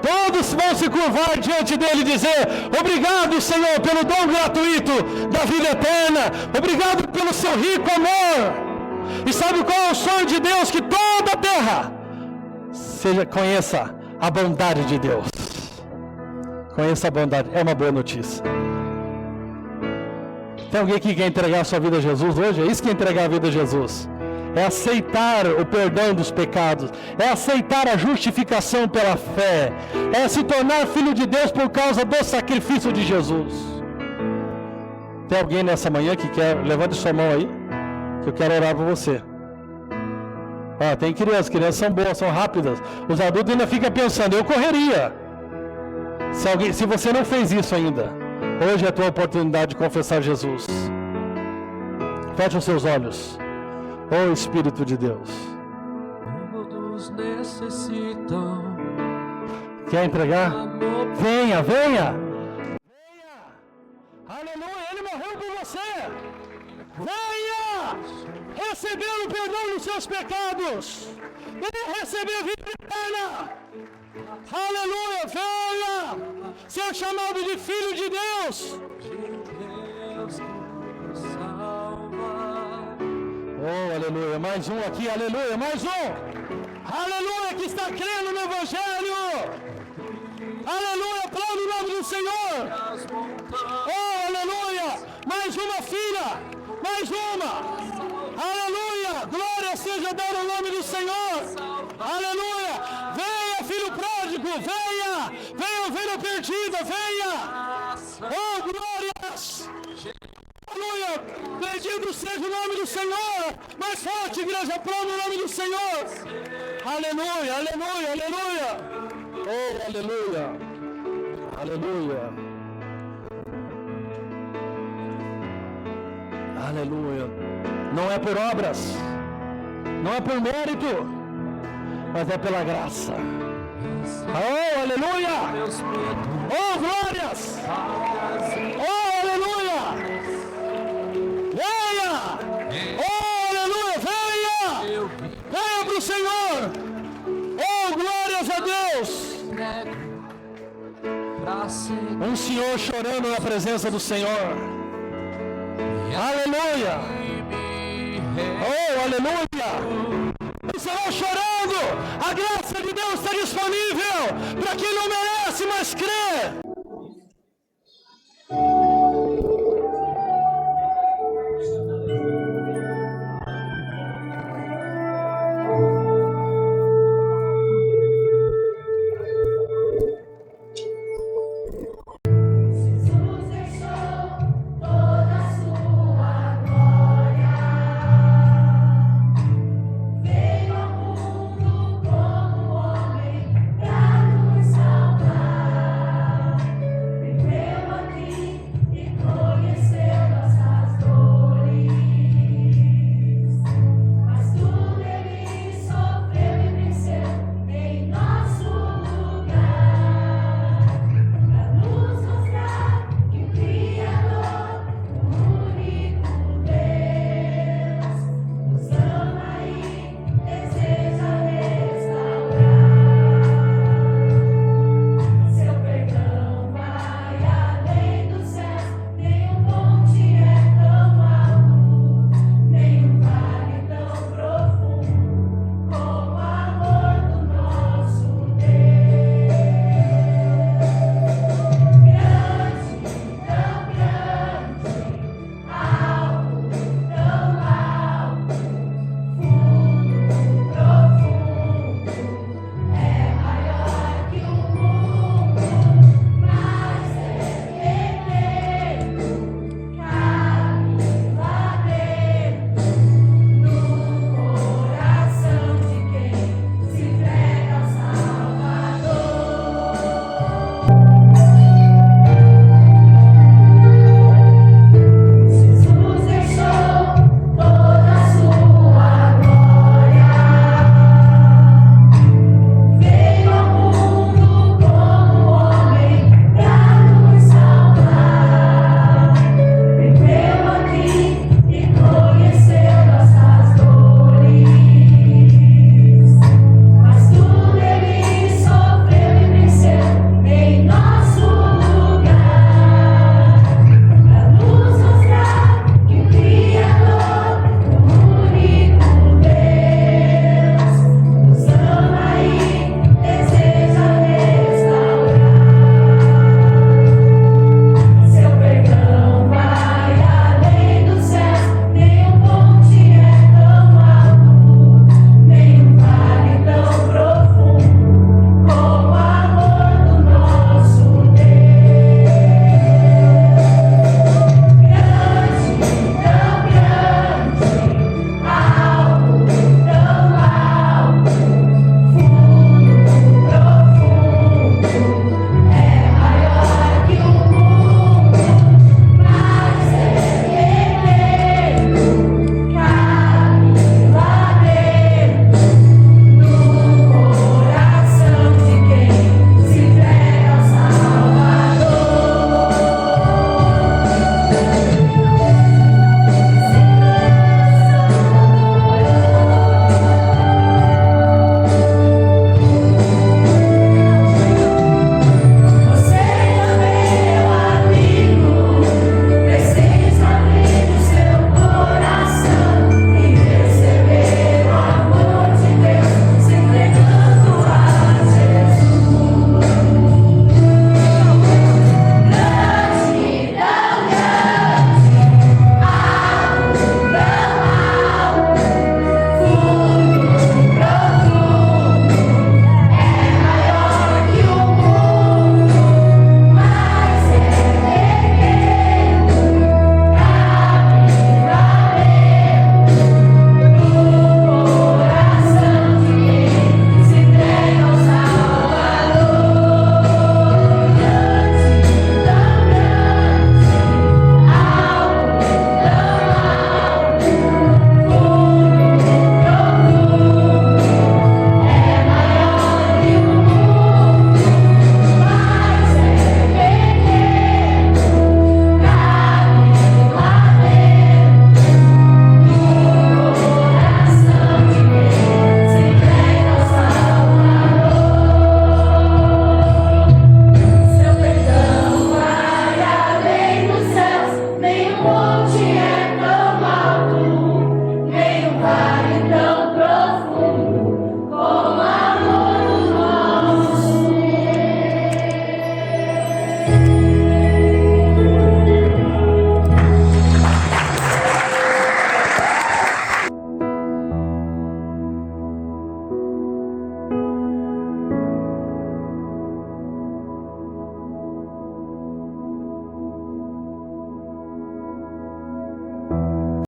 Todos vão se curvar diante dele e dizer: obrigado, Senhor, pelo dom gratuito da vida eterna. Obrigado pelo seu rico amor. E sabe qual é o sonho de Deus? Que toda a terra conheça a bondade de Deus. Conheça a bondade. É uma boa notícia. Tem alguém que quer entregar a sua vida a Jesus hoje? É isso que é entregar a vida a Jesus. É aceitar o perdão dos pecados. É aceitar a justificação pela fé. É se tornar filho de Deus por causa do sacrifício de Jesus. Tem alguém nessa manhã que quer? Levante sua mão aí, que eu quero orar por você. Tem crianças são boas, são rápidas. Os adultos ainda ficam pensando: eu correria. Se você não fez isso ainda, hoje é a tua oportunidade de confessar Jesus. Feche os seus olhos. Oh Espírito de Deus. Todos necessitam. Quer entregar? Venha, venha. Venha. Aleluia, Ele morreu por você. Venha receber o perdão dos seus pecados. Venha receber a vida eterna. Aleluia, venha ser chamado de filho de Deus. Oh, aleluia, mais um aqui, aleluia, mais um. Aleluia, que está crendo no Evangelho. Aleluia, aplaude o nome do Senhor. Oh, aleluia, mais uma filha, mais uma. Aleluia, glória seja dada ao nome do Senhor. Aleluia, venha filho pródigo, venha, venha ovelha perdida, venha. Oh, glórias. Aleluia, bendito seja o nome do Senhor. Mais forte, igreja, aplaude o nome do Senhor. Aleluia, aleluia, aleluia. Oh, aleluia, aleluia, aleluia. Não é por obras, não é por mérito, mas é pela graça. Oh, aleluia. Oh, glórias. Oh, aleluia. Venha! Oh, aleluia! Venha! Venha para o Senhor! Oh, glórias a Deus! Um senhor chorando na presença do Senhor. Aleluia! Oh, aleluia! O Senhor chorando! A graça de Deus está disponível para quem não merece, mas crê!